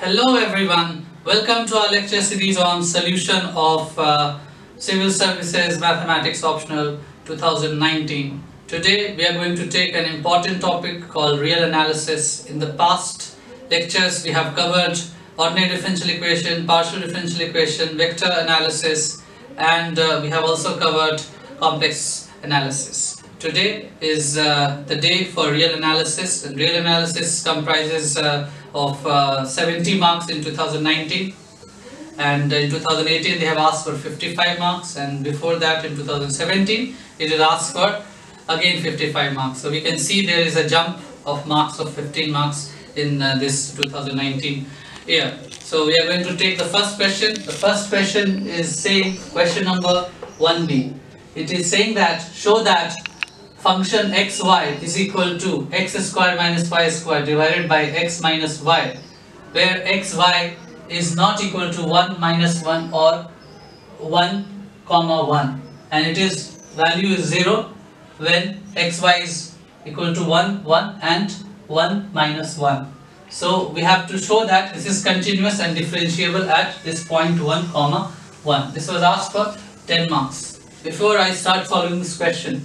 Hello everyone, welcome to our lecture series on solution of Civil Services Mathematics Optional 2019. Today we are going to take an important topic called real analysis. In the past lectures we have covered ordinary differential equation, partial differential equation, vector analysis, and we have also covered complex analysis. Today is the day for real analysis, and real analysis comprises of 70 marks in 2019, and in 2018 they have asked for 55 marks, and before that in 2017 it is asked for again 55 marks. So we can see there is a jump of marks of 15 marks in this 2019 year. So we are going to take the first question. The first question is saying, question number 1b. It is saying that show that function xy is equal to x square minus y square divided by x minus y, where xy is not equal to 1 minus 1 or 1 comma 1, and it is value is 0 when xy is equal to 1 1 and 1 minus 1. So we have to show that this is continuous and differentiable at this point 1 comma 1. This was asked for 10 marks. Before I start following this question,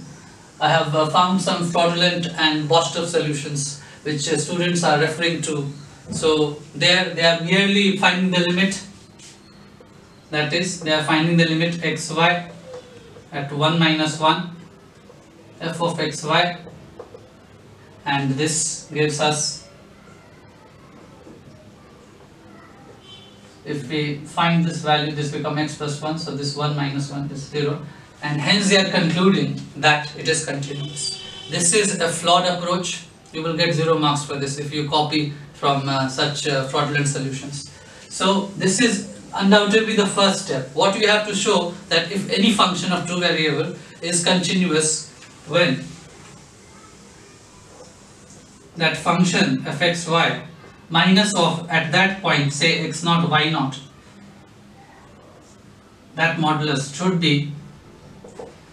I have found some fraudulent and botched up solutions which students are referring to. So there they are merely finding the limit, that is they are finding the limit xy at 1 minus 1 f of xy, and this gives us, if we find this value, this become x plus 1, so this 1 minus 1 is 0, and hence they are concluding that it is continuous. This is a flawed approach. You will get 0 marks for this if you copy from such fraudulent solutions. So this is undoubtedly the first step. What we have to show that if any function of two variable is continuous when that function fxy minus of at that point say x naught y naught, that modulus should be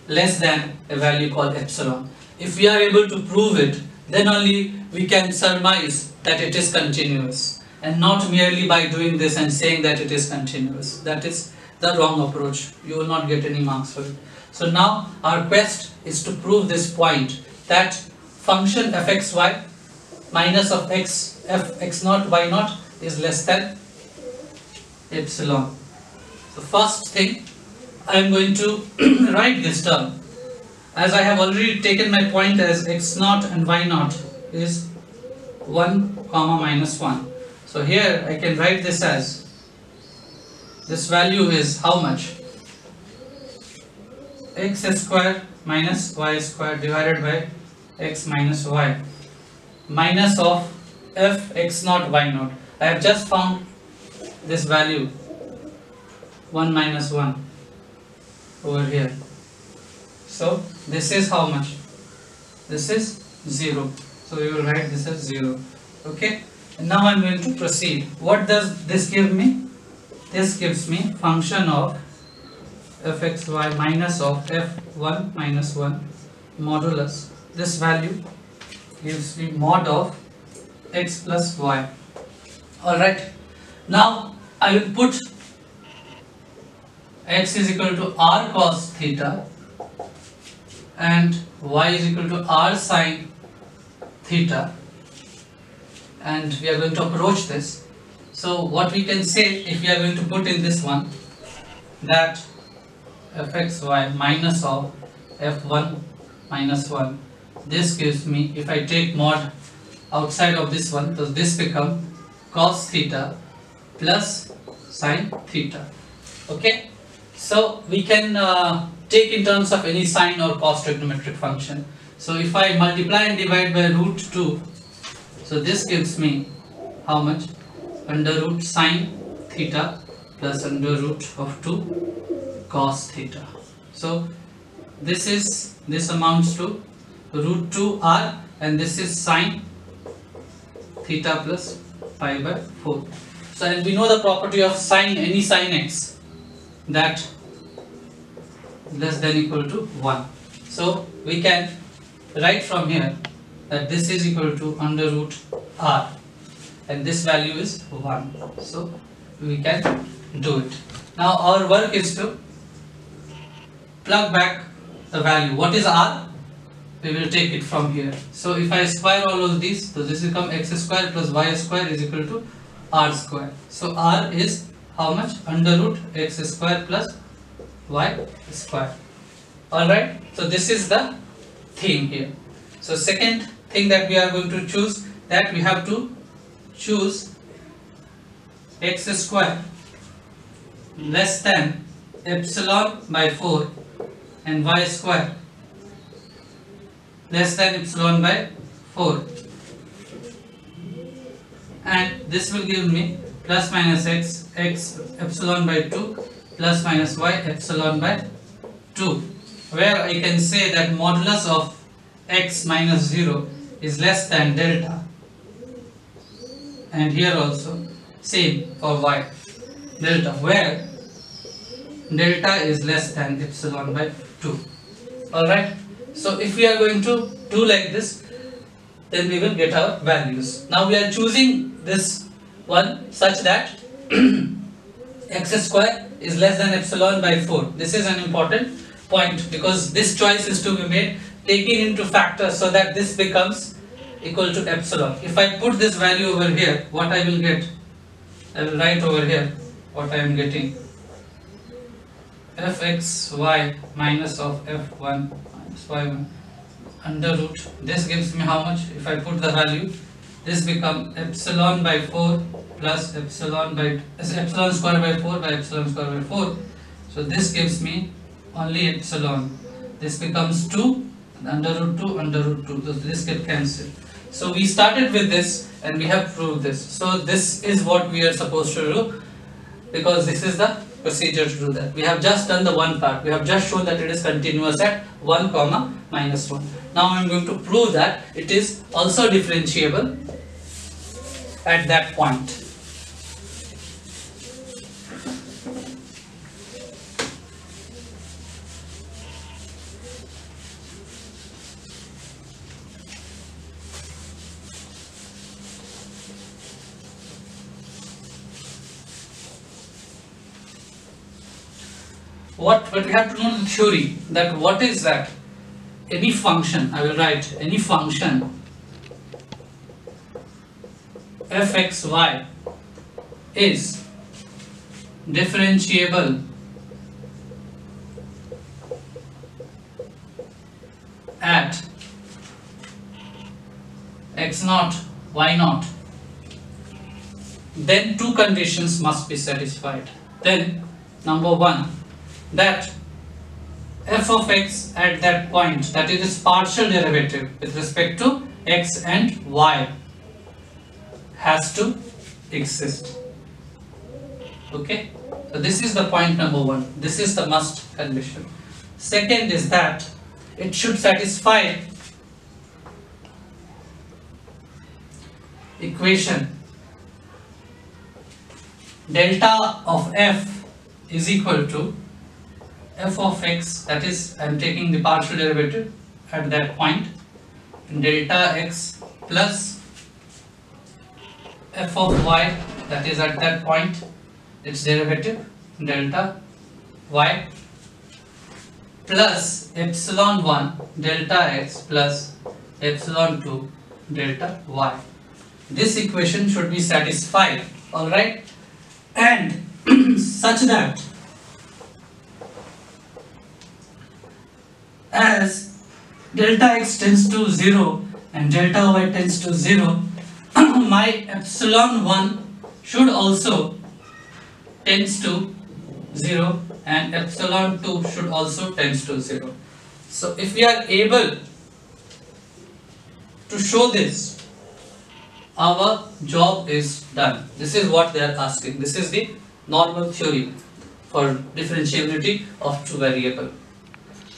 less than a value called epsilon. If we are able to prove it, then only we can surmise that it is continuous, and not merely by doing this and saying that it is continuous. That is the wrong approach. You will not get any marks for it. So now our quest is to prove this point, that function fxy minus of x f x naught y naught is less than epsilon. So first thing, I am going to write this term, as I have already taken my point as x naught and y naught is 1 comma minus 1. So here I can write this as, this value is how much? X square minus y square divided by x minus y, minus of f x naught y naught. I have just found this value 1 minus 1 over here. So this is how much? This is 0. So we will write this as 0. Okay. And now I am going to proceed. What does this give me? This gives me function of fxy minus of f1 minus 1 modulus. This value gives me mod of x plus y. Alright. Now I will put x is equal to r cos theta and y is equal to r sin theta, and we are going to approach this. So what we can say, if we are going to put in this one, that fxy minus of f1 minus 1, this gives me, if I take mod outside of this one, so this become cos theta plus sin theta. Okay. So we can take in terms of any sine or cos trigonometric function. So if I multiply and divide by root 2, so this gives me how much? Under root sine theta plus under root of 2 cos theta. So this amounts to root 2r, and this is sine theta plus pi by 4. So and we know the property of sine, any sine x, that less than equal to 1. So we can write from here that this is equal to under root r. and this value is 1. So we can do it. Now our work is to plug back the value. What is r? We will take it from here. So if I square all of these, so this become x square plus y square is equal to r square. So r is how much? Under root x square plus y square. Alright, so this is the theme here. So second thing that we are going to choose, that we have to choose x square less than epsilon by 4 and y square less than epsilon by 4, and this will give me plus minus x epsilon by 2 plus minus y epsilon by 2, where I can say that modulus of x minus 0 is less than delta, and here also same for y delta, where delta is less than epsilon by 2. Alright, so if we are going to do like this, then we will get our values. Now we are choosing this one such that x square is less than epsilon by 4. This is an important point because this choice is to be made taking into factor so that this becomes equal to epsilon. If I put this value over here, what I will get? I will write over here what I am getting. fxy minus of f1 minus y1 under root, this gives me how much? If I put the value, this become epsilon by 4 plus epsilon square by 4 by epsilon square by 4. So this gives me only epsilon. This becomes 2 under root 2 under root 2. So this get cancelled. So we started with this and we have proved this. So this is what we are supposed to do, because this is the procedure to do that. We have just done the one part. We have just shown that it is continuous at 1 comma minus 1. Now I am going to prove that it is also differentiable at that point. But we have to know the theory, that what is that? Any function, I will write any function fxy is differentiable at x naught y naught, then two conditions must be satisfied. Then number one, that f of x at that point, that is its partial derivative with respect to x and y, has to exist. Okay, so this is the point number one. This is the must condition. Second is that it should satisfy equation delta of f is equal to f of x, that is I am taking the partial derivative at that point, delta x plus f of y, that is at that point its derivative delta y, plus epsilon 1 delta x plus epsilon 2 delta y. This equation should be satisfied, alright, and such that as delta x tends to 0 and delta y tends to 0, my epsilon 1 should also tends to 0 and epsilon 2 should also tends to 0. So if we are able to show this, our job is done. This is what they are asking. This is the normal theory for differentiability of two variable.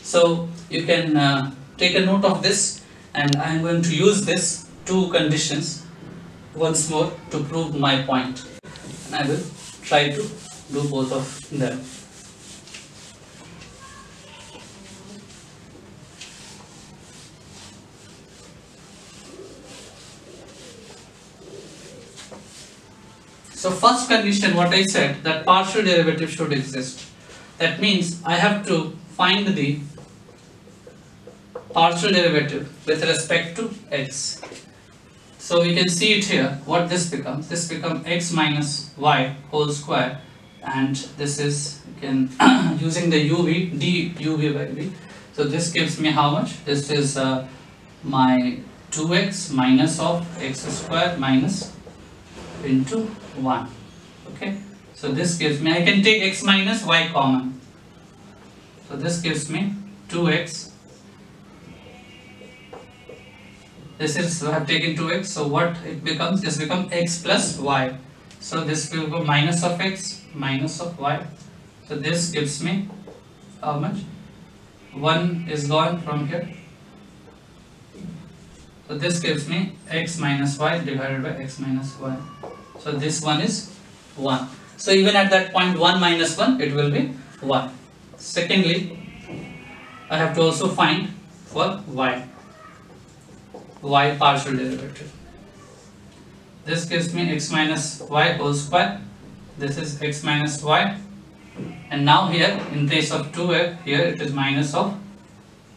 So you can take a note of this, and I am going to use this two conditions once more to prove my point, and I will try to do both of them. So first condition, what I said, that partial derivative should exist. That means I have to find the partial derivative with respect to x. So we can see it here, what this becomes. This becomes x minus y whole square, and this is, you can using the uv, d uv by v. So this gives me how much? This is my 2x minus of x square minus into 1. Okay, so this gives me, I can take x minus y common. So this gives me 2x. This is, I have taken 2x, so what it becomes? This becomes x plus y. So this will go minus of x minus of y. So this gives me how much? 1 is gone from here. So this gives me x minus y divided by x minus y. So this one is 1. So even at that point 1 minus 1, it will be 1. Secondly, I have to also find for y partial derivative. This gives me x minus y whole square. This is x minus y. And now here, in place of 2x, here it is minus of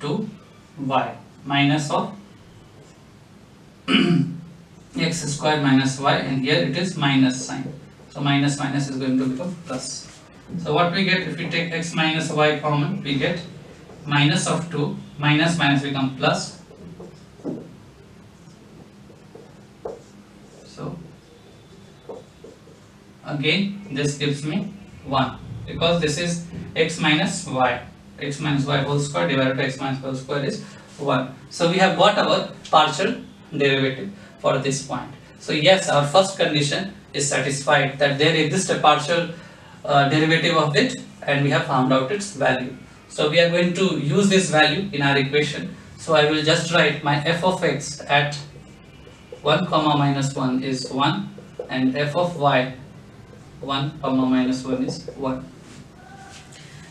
2y. Minus of x square minus y, and here it is minus sign. So minus minus is going to become plus. So what we get if we take x minus y common? We get minus of 2, minus minus become plus. So again this gives me 1, because this is x minus y. X minus y whole square divided by x minus y whole square is 1. So we have got our partial derivative for this point. So yes, our first condition is satisfied, that there exists a partial derivative of it, and we have found out its value. So we are going to use this value in our equation. So I will just write my f of x at 1 comma minus 1 is 1, and f of y 1 comma minus 1 is 1.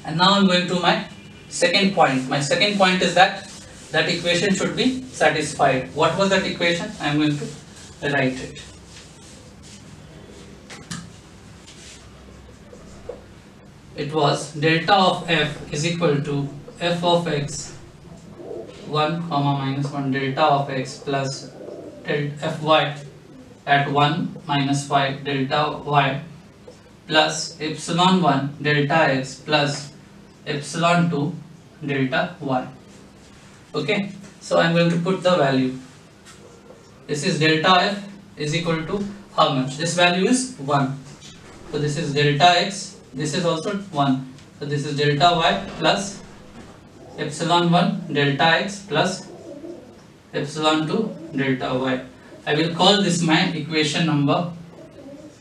And now I am going to my second point. My second point is that equation should be satisfied. What was that equation? I am going to write it. It was delta of f is equal to f of x 1 comma minus 1 delta of x plus fy at 1 minus y delta y plus epsilon 1 delta x plus epsilon 2 delta y. Okay, so I am going to put the value. This is delta f is equal to how much? This value is 1. So this is delta x, this is also 1. So this is delta y plus epsilon 1 delta x plus epsilon 2 delta y. I will call this my equation number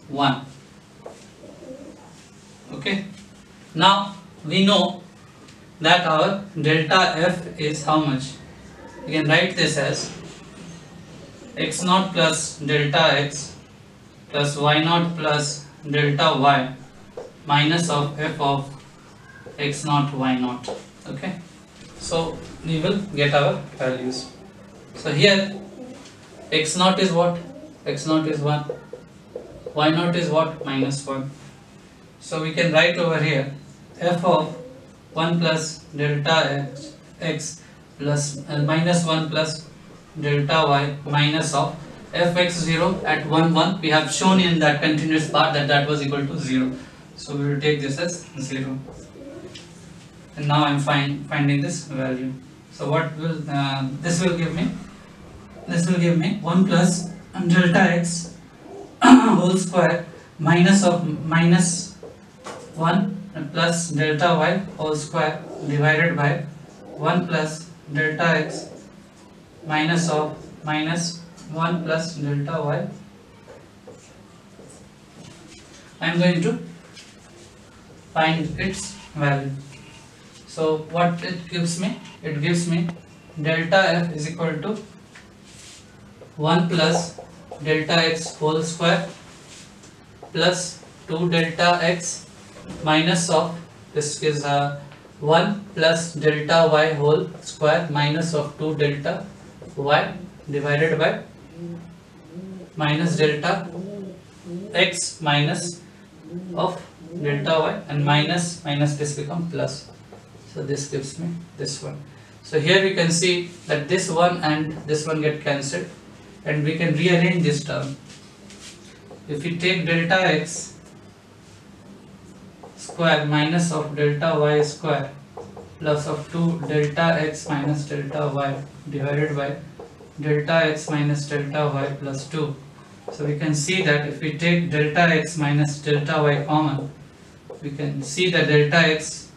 1. Okay, now we know that our delta f is how much? We can write this as x naught plus delta x plus y naught plus delta y minus of f of x naught y naught. Okay, so we will get our values. So here x naught is what? X naught is 1, y naught is what? Minus 1. So we can write over here f of 1 plus delta x plus minus 1 plus delta y minus of fx0 at 1 1. We have shown in that continuous part that was equal to 0. So we will take this as 0. And now I am finding this value. So what will this will give me? This will give me 1 plus delta x whole square minus 1 plus delta y whole square divided by 1 plus delta x minus 1 plus delta y. I am going to find its value. So what it gives me? It gives me delta f is equal to 1 plus delta x whole square plus 2 delta x minus of, this is 1 plus delta y whole square minus of 2 delta y divided by minus delta x minus of delta y, and minus this become plus. So this gives me this one. So here we can see that this one and this one get cancelled, and we can rearrange this term. If we take delta x square minus of delta y square plus of 2 delta x minus delta y divided by delta x minus delta y plus 2. So we can see that if we take delta x minus delta y common, we can see that delta x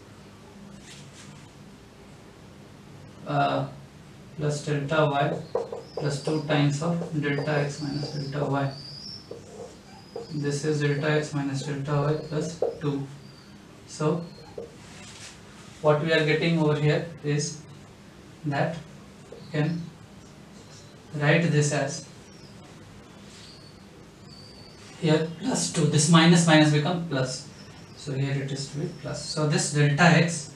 plus delta y plus 2 times of delta x minus delta y. This is delta x minus delta y plus 2. So what we are getting over here is that we can write this as here plus 2, this minus become plus, so here it is to be plus. So this delta x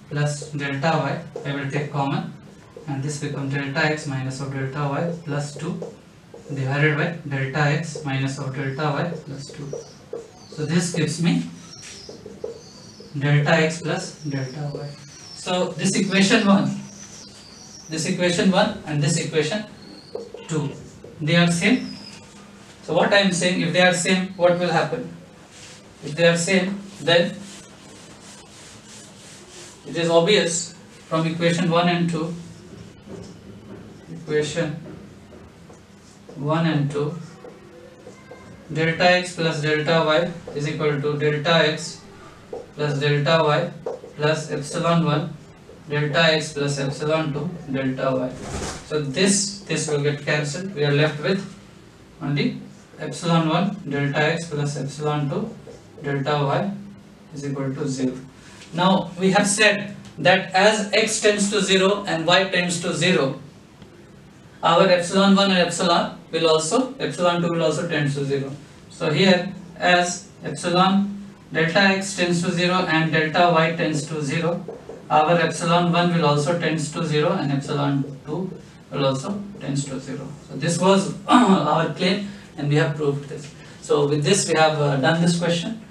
plus delta y I will take common, and this becomes delta x minus of delta y plus 2 divided by delta x minus of delta y plus 2. So this gives me delta x plus delta y. So this equation 1 and this equation 2, they are same. So what I am saying, if they are same, what will happen? If they are same, then it is obvious from equation 1 and 2, delta x plus delta y is equal to delta x plus delta y plus epsilon 1 delta x plus epsilon 2 delta y. So this will get cancelled. We are left with only epsilon 1 delta x plus epsilon 2 delta y is equal to 0. Now we have said that as x tends to 0 and y tends to 0, our epsilon 1 and epsilon 2 will also tend to 0. So here, as epsilon delta x tends to 0 and delta y tends to 0, our epsilon 1 will also tends to 0 and epsilon 2 will also tends to 0. So this was our claim, and we have proved this. So with this we have done this question,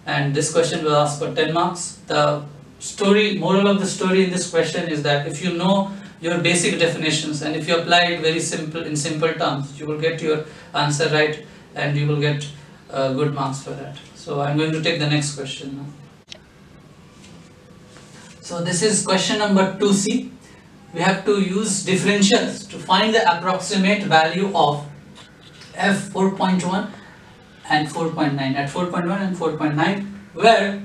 and this question will ask for 10 marks. The moral of the story in this question is that if you know your basic definitions and if you apply it in simple terms, you will get your answer right and you will get good marks for that. So I am going to take the next question now. So this is question number 2C. We have to use differentials to find the approximate value of f 4.1 and 4.9. At 4.1 and 4.9, where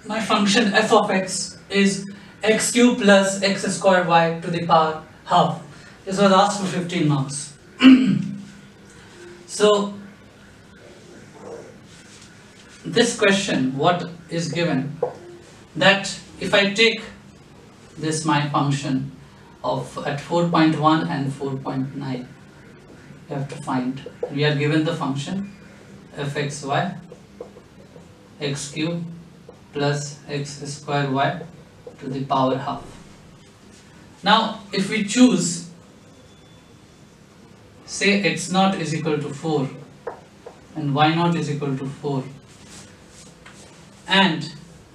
my function f of x is x cube plus x square y to the power half. This was asked for 15 marks. So this question, what is given, that if I take this my function of at 4.1 and 4.9, you have to find, we are given the function fxy x cube plus x square y to the power half. Now if we choose, say x naught is equal to 4 and y naught is equal to 4 and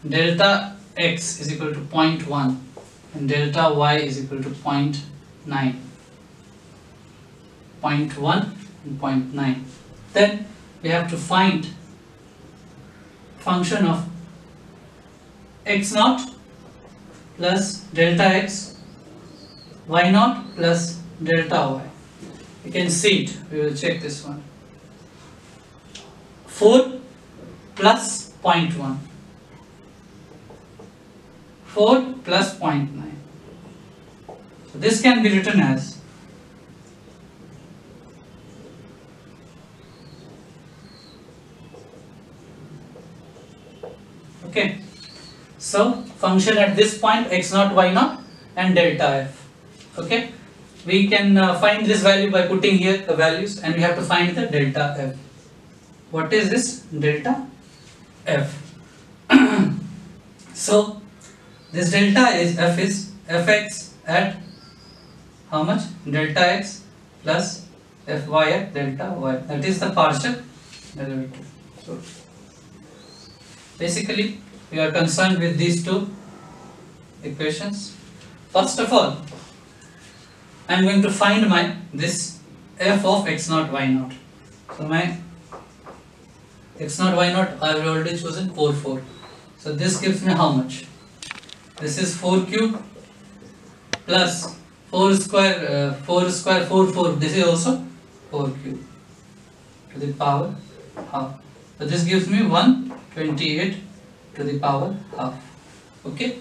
delta x is equal to 0.1 and delta y is equal to 0.9, 0.1 and 0.9, then we have to find function of x naught plus delta x, y naught plus delta y. You can see it, we will check this one. 4 plus 0.1, 4 plus 0.9. So this can be written as okay. So function at this point x naught, y naught and delta f. Okay, we can find this value by putting here the values, and we have to find the delta f. What is this delta f? So this delta is fx at how much? Delta x plus fy at delta y. That is the partial derivative. So basically we are concerned with these two equations. First of all, I am going to find my this f of x naught y naught. So my x naught y naught I have already chosen 4 4. So this gives me how much? This is 4 cube plus 4 square 4 square 4 4. This is also 4 cube to the power half. So this gives me 128 to the power half. Okay.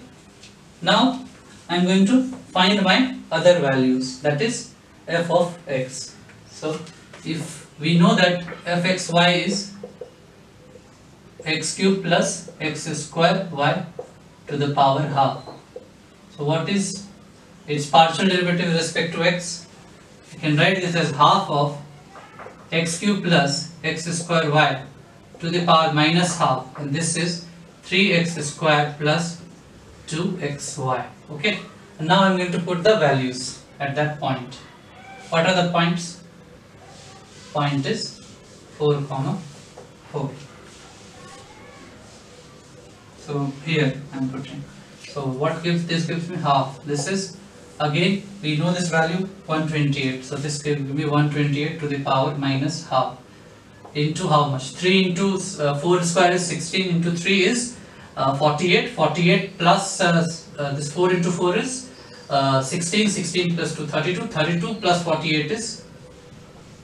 Now I am going to find my other values, that is f of x. So if we know that fxy is x cube plus x square y to the power half. So what is its partial derivative with respect to x? You can write this as half of x cube plus x square y to the power minus half, and this is 3x square plus 2xy. Okay, and now I am going to put the values at that point. What are the points? Point is 4, 4. So here I am putting. So what gives this? Gives me half. This is again we know this value 128. So this gives me 128 to the power minus half into how much? 3 into 4 square is 16 into 3 is 48. 48 plus this 4 into 4 is 16. 16 plus 2 32. 32 plus 48 is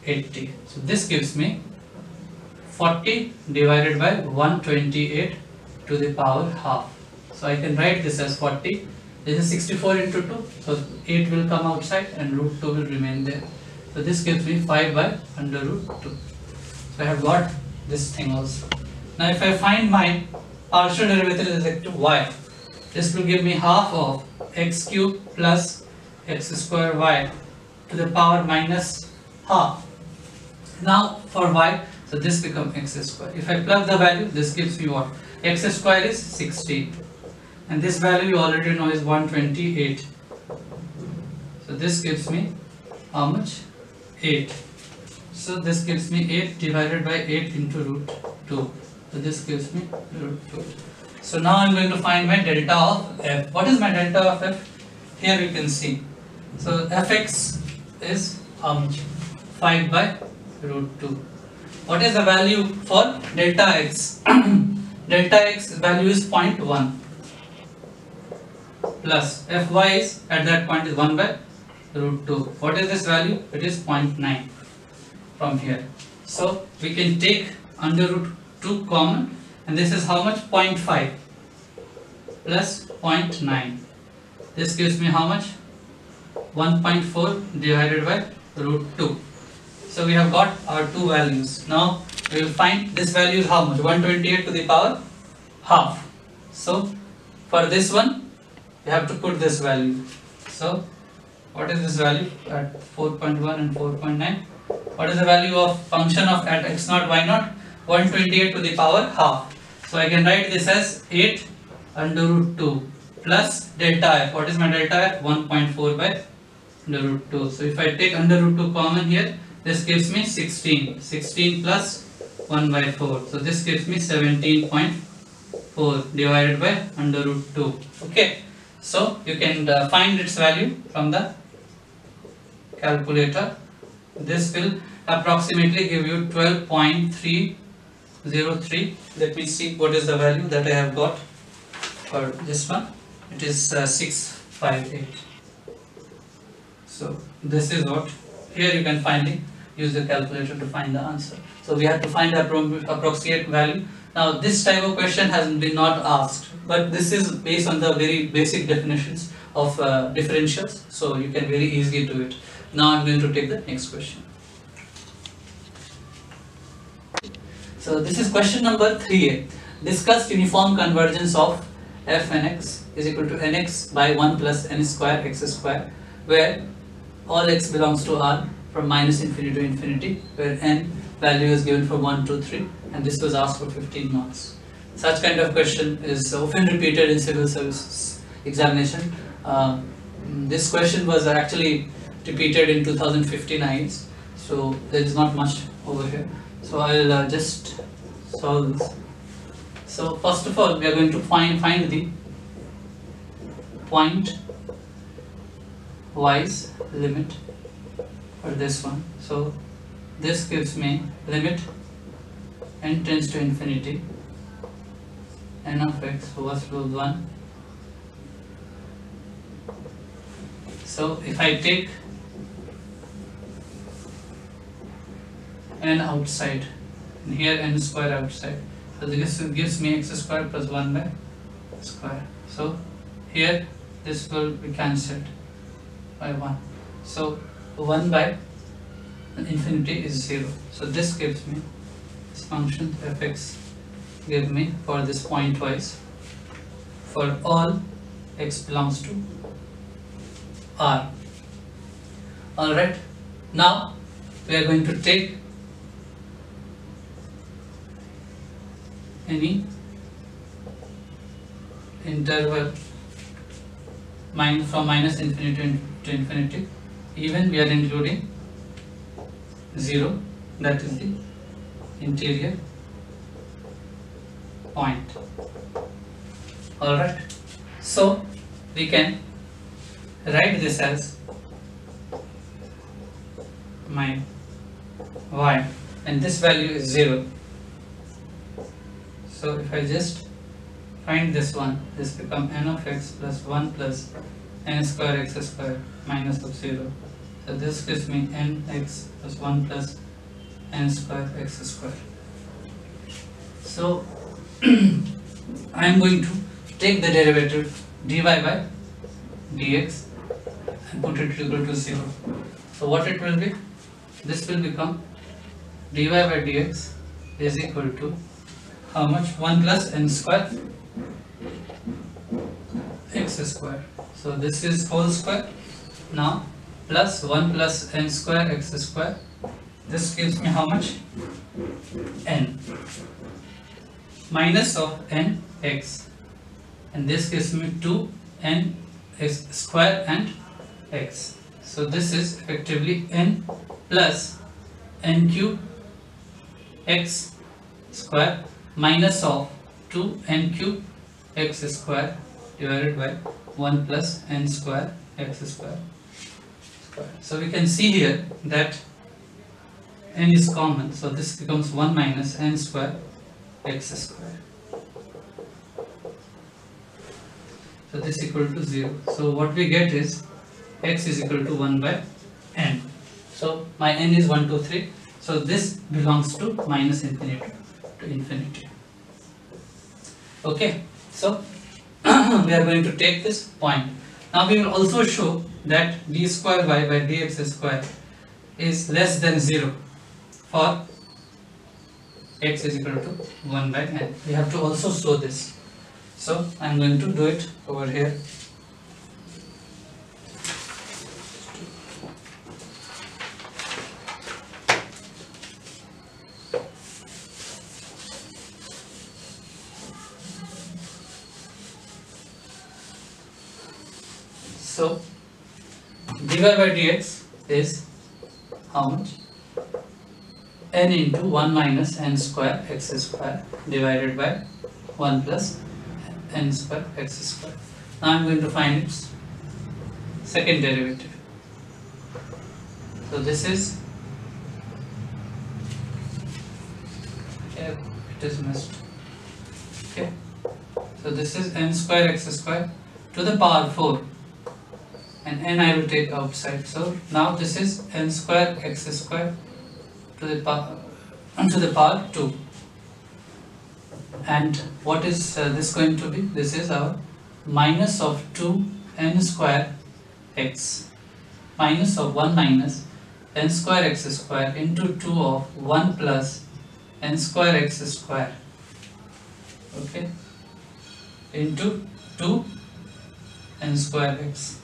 80. So this gives me 40 divided by 128 to the power half. So I can write this as 40. This is 64 into 2. So 8 will come outside and root 2 will remain there. So this gives me 5 by under root 2. So I have got this thing also. Now if I find my partial derivative with respect to y, this will give me half of x cube plus x square y to the power minus half. Now for y, so this becomes x square. If I plug the value, this gives me what? X square is 16 and this value you already know is 128. So this gives me how much? 8. So this gives me 8 divided by 8 into root 2. So this gives me root 2. So now I am going to find my delta of f. What is my delta of f? Here you can see. So fx is how much? 5 by root 2. What is the value for delta x? Delta x value is 0.1 plus fy is at that point is 1 by root 2. What is this value? It is 0.9 from here. So we can take under root 2 common, and this is how much? 0.5 plus 0.9. This gives me how much? 1.4 divided by root 2. So we have got our two values. Now we will find this value is how much? 128 to the power half. So for this one you have to put this value. So what is this value at 4.1 and 4.9? What is the value of function of at x naught y naught? 128 to the power half. So I can write this as 8 under root 2 plus delta f. What is my delta f? 1.4 by under root 2. So if I take under root 2 common here, this gives me 16. 16 plus 1 by 4. So this gives me 17.4 divided by under root 2. Okay. So you can find its value from the calculator. This will approximately give you 12.303. Let me see what is the value that I have got for this one. It is 658. So this is what. Here you can finally use the calculator to find the answer. So we have to find the approximate value. Now this type of question has been not asked, but this is based on the very basic definitions of differentials, so you can very easily do it. Now I am going to take the next question. So this is question number 3a. Discuss uniform convergence of f and x is equal to nx by 1 plus n square x square, where all x belongs to R from minus infinity to infinity, where n value is given for 1, 2, 3, and this was asked for 15 marks. Such kind of question is often repeated in civil services examination. This question was actually repeated in 2015 IELTS, so there is not much over here. So I'll just solve this. So first of all, we are going to find the point wise limit for this one. So this gives me limit n tends to infinity n of x over 1. So if I take n outside and here n square outside, so this gives me x square plus 1 by square. So here this will be cancelled by 1. So 1 by infinity is 0. So this gives me this function fx give me for this pointwise for all x belongs to R. Alright, now we are going to take any interval from minus infinity to infinity, even we are including 0, that is the interior point. Alright, so we can write this as my y, and this value is 0. So if I just find this one, this becomes n of x plus 1 plus n square x square minus of 0. So this gives me nx plus 1 plus n square x square. So I am going to take the derivative dy by dx and put it equal to 0. So what it will be? This will become dy by dx is equal to how much? 1 plus n square x square. So this is whole square now plus 1 plus n square x square. This gives me how much? N minus of n x, and this gives me 2 n x square and x. So this is effectively n plus n cube x square minus of 2 n cube x square divided by 1 plus n square x square. So we can see here that n is common, so this becomes 1 minus n square x square. So this is equal to 0. So what we get is x is equal to 1 by n. So my n is 1, 2, 3. So this belongs to minus infinity to infinity. Okay, so we are going to take this point. Now we will also show that d square y by dx square is less than 0 for x is equal to 1 by n. We have to also show this. So I am going to do it over here. So dy by dx is how much? N into 1 minus n square x square divided by 1 plus n square x square. Now I am going to find its second derivative. So this is, here it is missed. Okay, so this is n square x square to the power 4, and n I will take outside. So now this is n square x square to the power 2. And what is this going to be? This is our minus of 2 n square x minus of 1 minus n square x square into 2 of 1 plus n square x square, okay, into 2 n square x.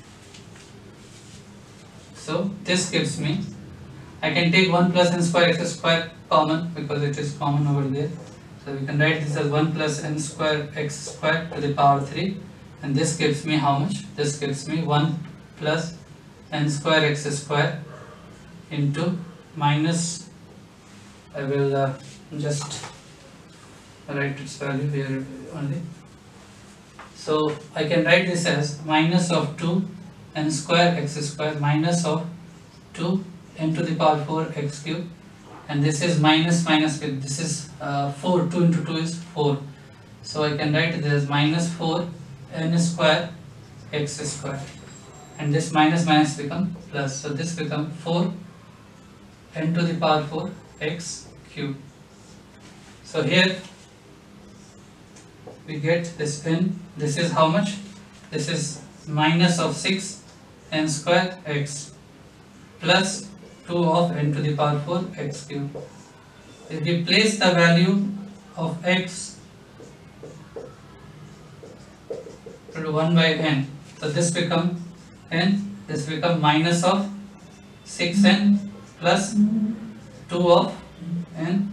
So this gives me, I can take 1 plus n square x square common because it is common over there. So we can write this as 1 plus n square x square to the power 3, and this gives me how much? This gives me 1 plus n square x square into minus I will just write its value here only. So I can write this as minus of 2 n square x square minus of 2 n to the power 4 x cube, and this is minus with this is 4, 2 into 2 is 4, so I can write this as minus 4 n square x square, and this minus become plus, so this become 4 n to the power 4 x cube. So here we get this n, this is how much? This is minus of 6 n square x plus 2 of n to the power 4 x cube. If we place the value of x to 1 by n, so this become n, this become minus of 6n plus 2 of n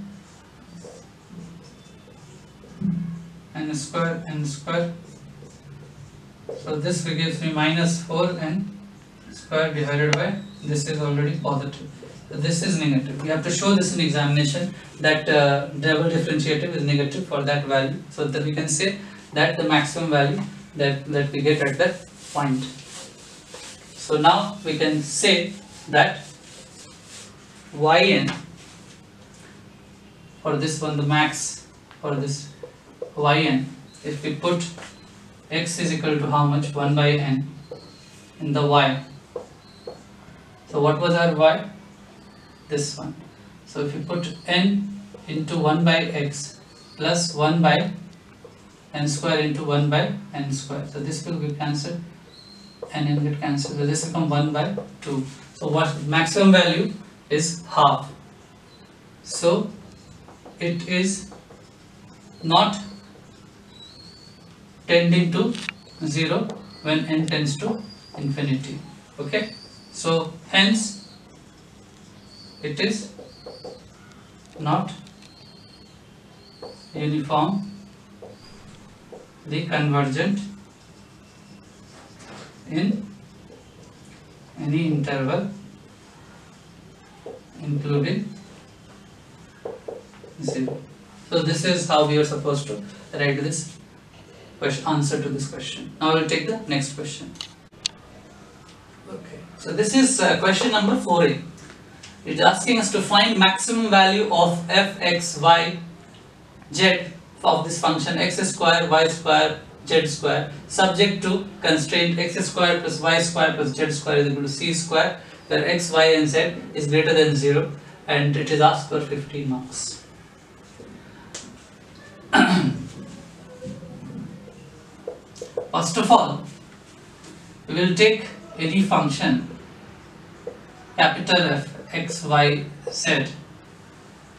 square, so this gives me minus 4n square divided by, this is already positive, so this is negative. We have to show this in examination that double differentiative is negative for that value, so that we can say that the maximum value that we get at that point. So now we can say that yn, for this one, the max for this yn, if we put x is equal to how much? 1 by n in the y. So what was our y? This one. So if we put n into 1 by x plus 1 by n square into 1 by n square, so this will be cancelled and n will cancel, so this become 1 by 2. So what maximum value is half, so it is not tending to 0 when n tends to infinity. Okay, so hence it is not uniformly convergent in any interval including 0. So this is how we are supposed to write this answer to this question. Now we'll take the next question. Okay, so this is question number 4a. It's asking us to find maximum value of f, x, y, z of this function x square, y square, z square, subject to constraint x square plus y square plus z square is equal to c square, where x, y and z is greater than 0, and it is asked for 15 marks. First of all, we will take any function capital F x, y, z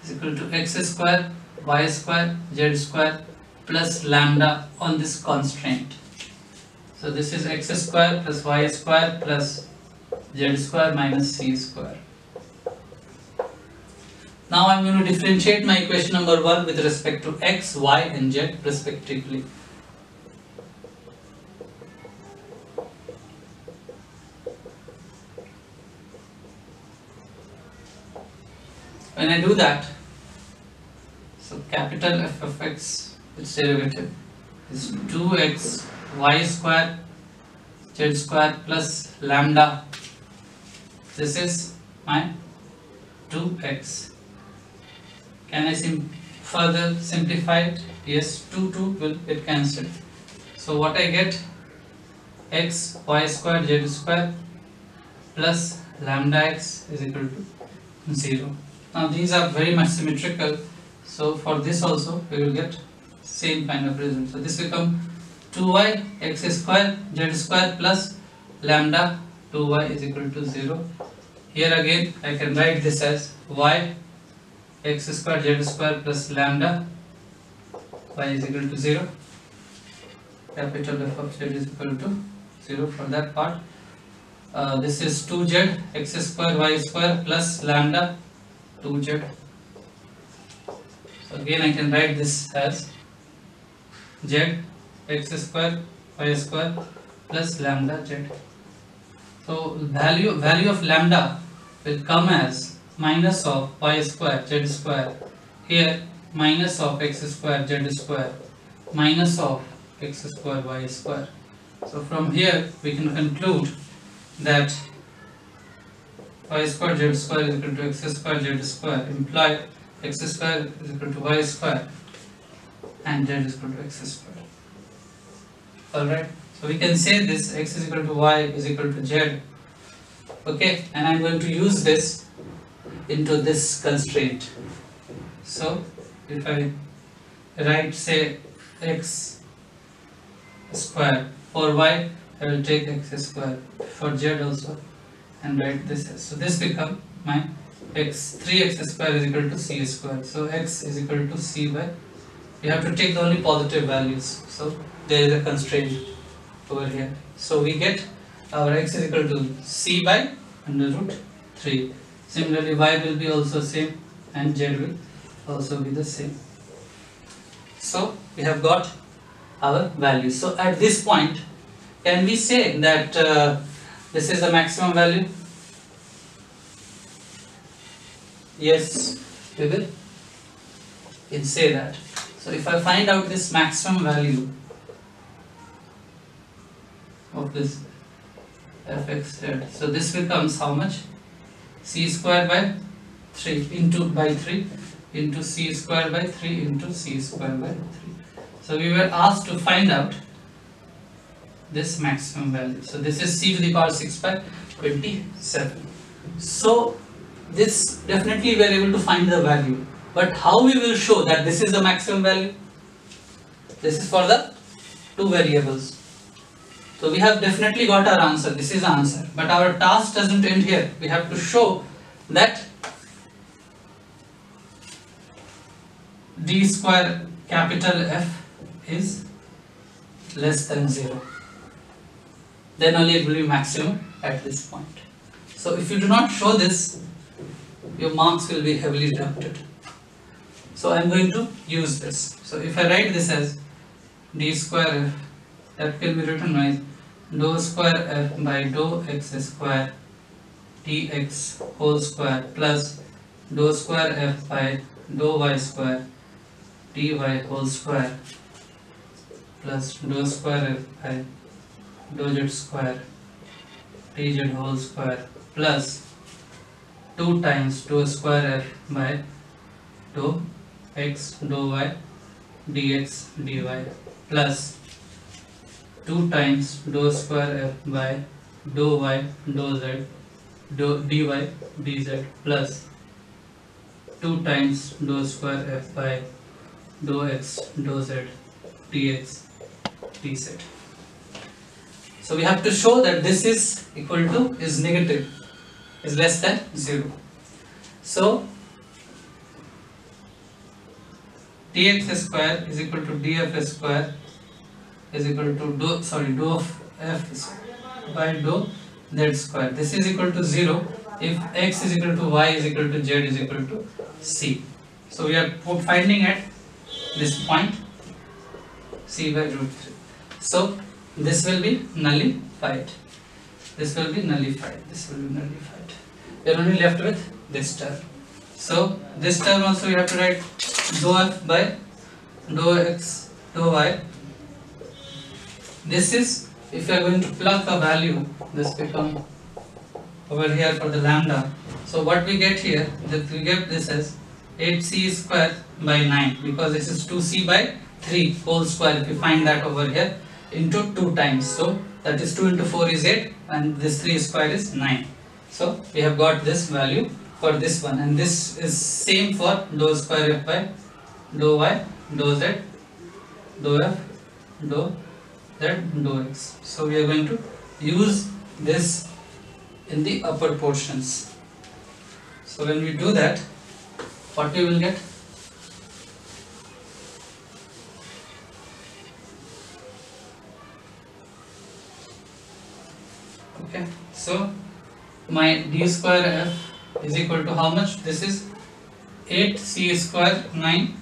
is equal to x square, y square, z square plus lambda on this constraint. So this is x square plus y square plus z square minus c square. Now I am going to differentiate my equation number 1 with respect to x, y and z respectively. When I do that, so capital F of x, its derivative is 2x y square z square plus lambda. This is my 2x. Can I further simplify it? Yes, 2 will get cancelled. So what I get? X y square z square plus lambda x is equal to 0. Now these are very much symmetrical, so for this also we will get same kind of result. So this become 2y x square z square plus lambda 2y is equal to 0. Here again I can write this as y x square z square plus lambda y is equal to 0. Capital F of z is equal to 0 for that part. This is 2z x square y square plus lambda 2z. So again I can write this as z x square y square plus lambda z. So value of lambda will come as minus of y square z square, here minus of x square z square minus of x square y square. So from here we can conclude that y square z square is equal to x square z square, imply x square is equal to y square and z is equal to x square. Alright, so we can say this x is equal to y is equal to z. Okay, and I'm going to use this into this constraint. So if I write say x square, for y I will take x square, for z also, and write this as, so this become my 3x square is equal to c square. So x is equal to c by, you have to take the only positive values, so there is a constraint over here. So we get our x is equal to c by under root 3. Similarly y will be also same and z will also be the same. So we have got our value. So at this point, can we say that this is the maximum value? Yes, we will. We can say that. So if I find out this maximum value of this fxz, so this becomes how much? C square by 3 into by 3 into c square by 3 into c square by 3. So we were asked to find out this maximum value. So this is c to the power 6 by 27. So this definitely we are able to find the value, but how we will show that this is the maximum value? This is for the two variables. So we have definitely got our answer, this is the answer, but our task doesn't end here. We have to show that d square capital F is less than 0. Then only it will be maximum at this point. So if you do not show this, your marks will be heavily deducted. So I am going to use this. So if I write this as d square F, that can be written as dou square F by dou x square dx whole square plus dou square F by dou y square dy whole square plus dou square F by dou z square dz whole square plus 2 times dou square F by dou x dou y dx dy plus 2 times dou square F by dou y dou z dy dz plus 2 times dou square F by dou x dou z dx dz. So we have to show that this is equal to, is negative, is less than 0. So dx square is equal to df square is equal to dou of f by dou z square. This is equal to 0 if x is equal to y is equal to z is equal to c. So we are finding at this point c by root 3. So this will be nullified. This will be nullified. This will be nullified. We are only left with this term. So this term also we have to write dou f by dou x dou y. This is, if you are going to plug a value, this become over here for the lambda. So what we get here, that we get this as 8c square by 9, because this is 2c by 3 whole square. If you find that over here, into 2 times, so that is 2 into 4 is 8 and this 3 square is 9. So we have got this value for this one, and this is same for dou square f by dou y dou z dou f dou z dou x. So we are going to use this in the upper portions. So when we do that, what we will get? Okay, so my d square f is equal to how much? This is 8c square 9,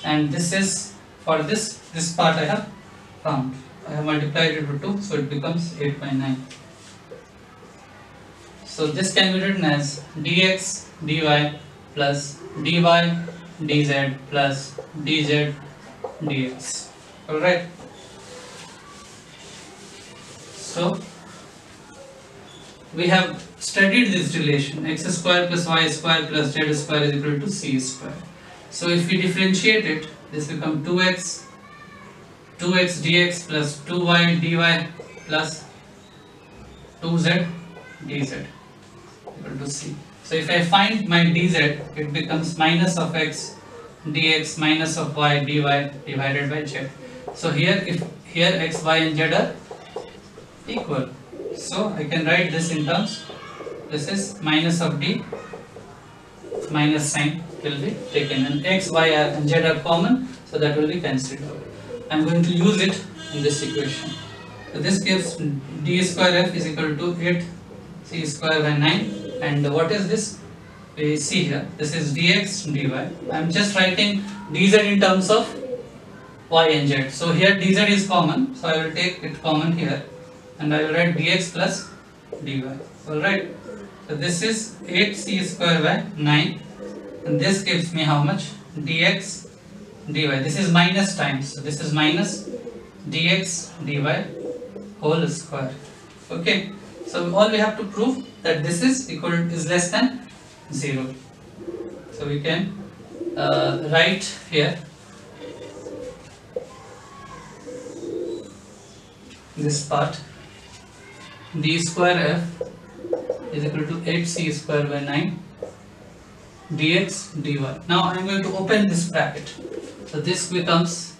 and this is for this part I have found. I have multiplied it with 2, so it becomes 8 by 9. So this can be written as dx dy plus dy dz plus dz dx. Alright. So we have studied this relation, x square plus y square plus z square is equal to c square. So if we differentiate it, this becomes 2x dx plus 2y dy plus 2z dz equal to c. So if I find my dz, it becomes minus of x dx minus of y dy divided by z. So here x, y and z are equal, so I can write this in terms, this is minus of d, minus sign will be taken, and x, y and z are common, so that will be cancelled out. I am going to use it in this equation. So this gives d square f is equal to 8 c square by 9, and what is this? We see here, this is dx dy. I am just writing dz in terms of y and z. So here dz is common, so I will take it common here, and I will write dx plus dy. Alright. So this is 8c square by 9, and this gives me how much? Dx dy. This is minus times, so this is minus dx dy whole square. Okay. So all we have to prove that this is less than 0. So we can write here this part, d square f is equal to 8c square by 9 dx dy. Now I am going to open this bracket, so this becomes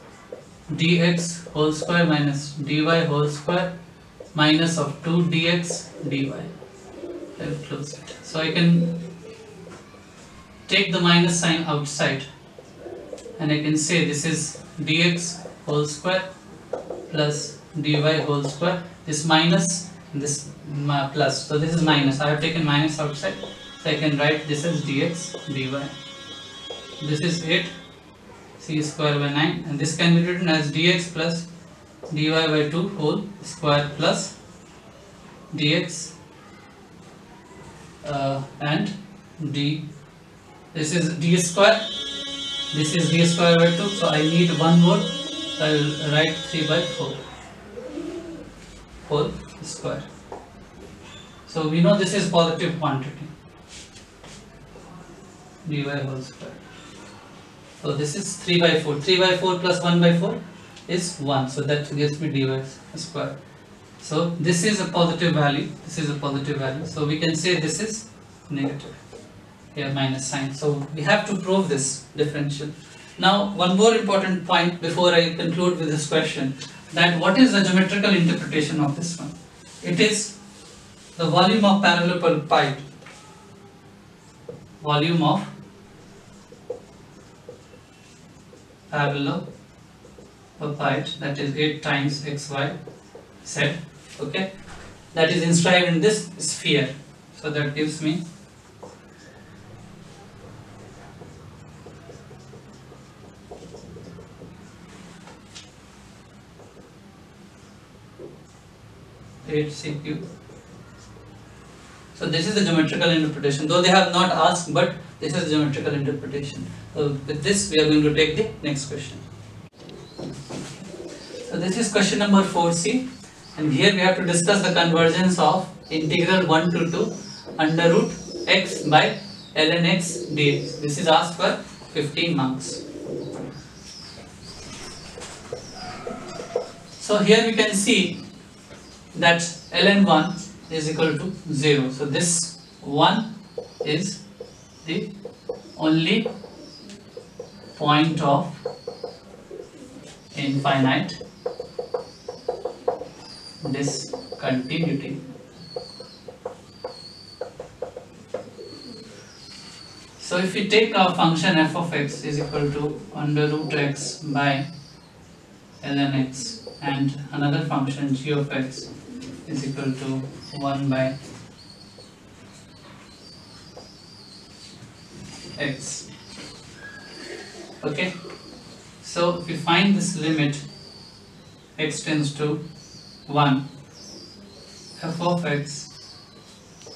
dx whole square minus dy whole square minus of 2 dx dy. I will close it. So I can take the minus sign outside, and I can say this is dx whole square plus dy whole square, this minus this plus, so this is minus, I have taken minus outside, so I can write this as dx dy. This is 8 c square by 9, and this can be written as dx plus dy by 2 whole square plus dx and d, this is d square, this is d square by 2, so I need one more, so I will write 3 by 4 whole square. So we know this is positive quantity, dy whole square. So this is 3 by 4, 3 by 4 plus 1 by 4 is 1, so that gives me dy square. So this is a positive value, this is a positive value, so we can say this is negative, here minus sign. So we have to prove this differential. Now one more important point before I conclude with this question, that what is the geometrical interpretation of this one? It is the volume of parallelepiped, volume of parallelepiped, that is 8 times xy z, okay, that is inscribed in this sphere. So that gives me c cube. So this is the geometrical interpretation, though they have not asked, but this is geometrical interpretation. So with this we are going to take the next question. So this is question number 4c, and here we have to discuss the convergence of integral 1 to 2 under root x by ln x dx. This is asked for 15 marks. So here we can see that ln 1 is equal to 0. So this 1 is the only point of infinite discontinuity. So if we take our function f of x is equal to under root x by ln x, and another function g of x is equal to 1 by x. Okay, so if we find this limit x tends to 1, f of x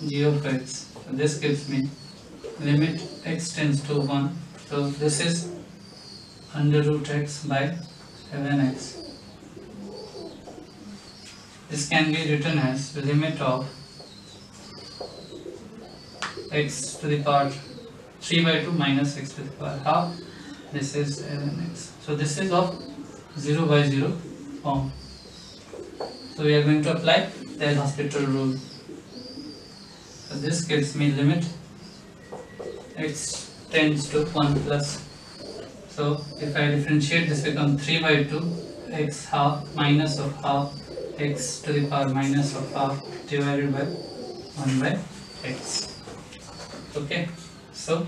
g of x. So this gives me limit x tends to 1. So this is under root x by 7x. This can be written as the limit of x to the power 3 by 2 minus x to the power half. This is 7x. So this is of 0 by 0 form. So we are going to apply the L'Hospital rule. So this gives me limit x tends to 1 plus. So if I differentiate, this becomes 3 by 2 x half minus of half x to the power minus of half divided by 1 by x. Okay, so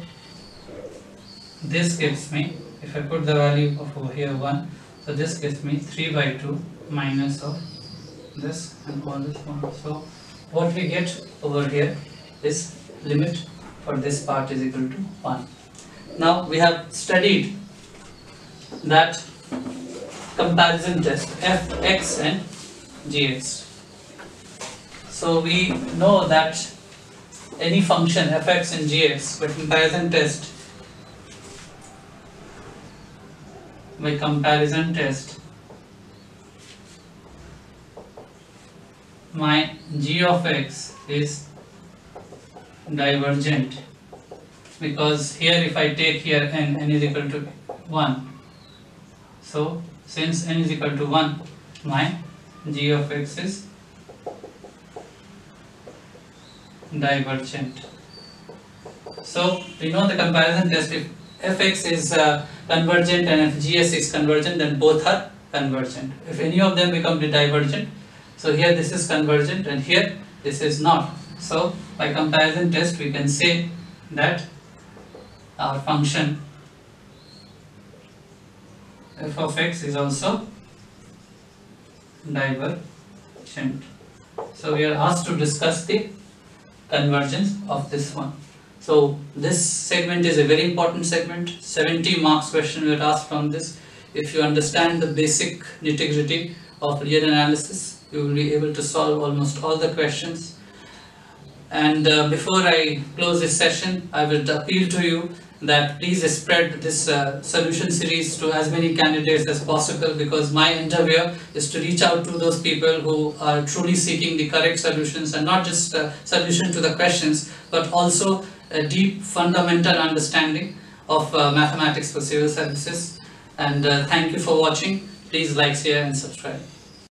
this gives me, if I put the value of over here 1, so this gives me 3 by 2 minus of this and all this one. So what we get over here is limit for this part is equal to 1. Now we have studied that comparison test fx and gx. So we know that any function fx and gx by comparison test, my g of x is divergent, because here if I take here n is equal to 1. So since n is equal to 1, my g of x is divergent. So we know the comparison test, if fx is convergent and if gs is convergent, then both are convergent. If any of them become divergent, so here this is convergent and here this is not. So by comparison test we can say that our function f of x is also divergent. So we are asked to discuss the convergence of this one. So this segment is a very important segment. 70 marks question we are asked from this. If you understand the basic nitty-gritty of real analysis, you will be able to solve almost all the questions. And before I close this session, I will appeal to you that please spread this solution series to as many candidates as possible, because my endeavor is to reach out to those people who are truly seeking the correct solutions, and not just a solution to the questions, but also a deep fundamental understanding of mathematics for civil services. And thank you for watching. Please like, share and subscribe.